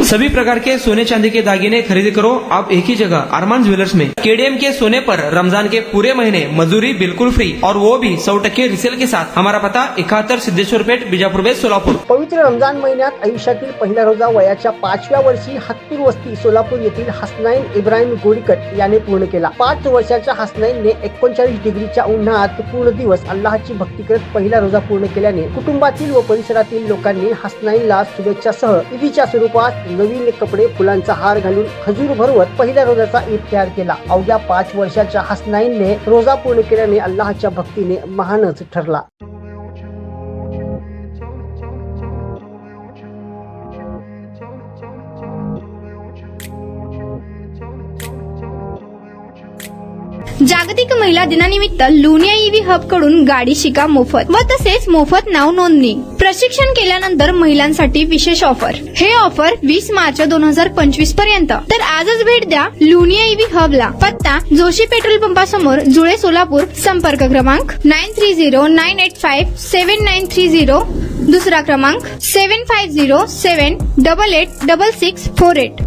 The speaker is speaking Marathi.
सभी प्रकार के सोने चांदी के दागिने खरीदी करो आप एक ही जगह अरमान ज्वेलर्स में। केडीएम के सोने पर रमजान के पूरे महीने मजदूरी बिल्कुल फ्री और वो भी 100% रिसेल के साथ। हमारा पता 71 सिद्धेश्वर पेठ, बीजापूर बेस, सोलापूर। पवित्र रमजान महिन्यात आयुष्यातील पहिला रोजा वयाच्या 5व्या वर्षी हत्तूर वस्ती सोलापूर येथील हसनाईन इब्राहिम गोडीकर याने पूर्ण केला। 5 वर्षाच्या हसनाईनने 39 डिग्रीच्या उन्हात पूर्ण दिवस अल्लाहची भक्ती करत पहिला रोजा पूर्ण केल्याने कुटुंबातील व परिसरातील लोकांनी हसनाईनला शुभेच्छासह ईदीच्या स्वरूपात नवीन कपडे, फुलांचा हार घालून खजूर भरवत पहिल्या रोजाचा ईद तयार केला। अवघ्या 5 वर्षाच्या हसनाईनने रोजा पूर्ण केल्याने अल्लाहच्या भक्तीने महानच ठरला। जागतिक महिला दिनानिमित्त लुनिया ईव्ही हब कडून गाडी शिका मोफत व तसेच मोफत नाव नोंदणी। प्रशिक्षण केल्यानंतर महिलांसाठी विशेष ऑफर। हे ऑफर 20 मार्च 2025 पर्यंत। तर आजच भेट द्या लुनिया ईव्ही हबला। पत्ता जोशी पेट्रोल पंपासमोर, जुळे, सोलापूर। संपर्क क्रमांक 9309857930। दुसरा क्रमांक 7507886648।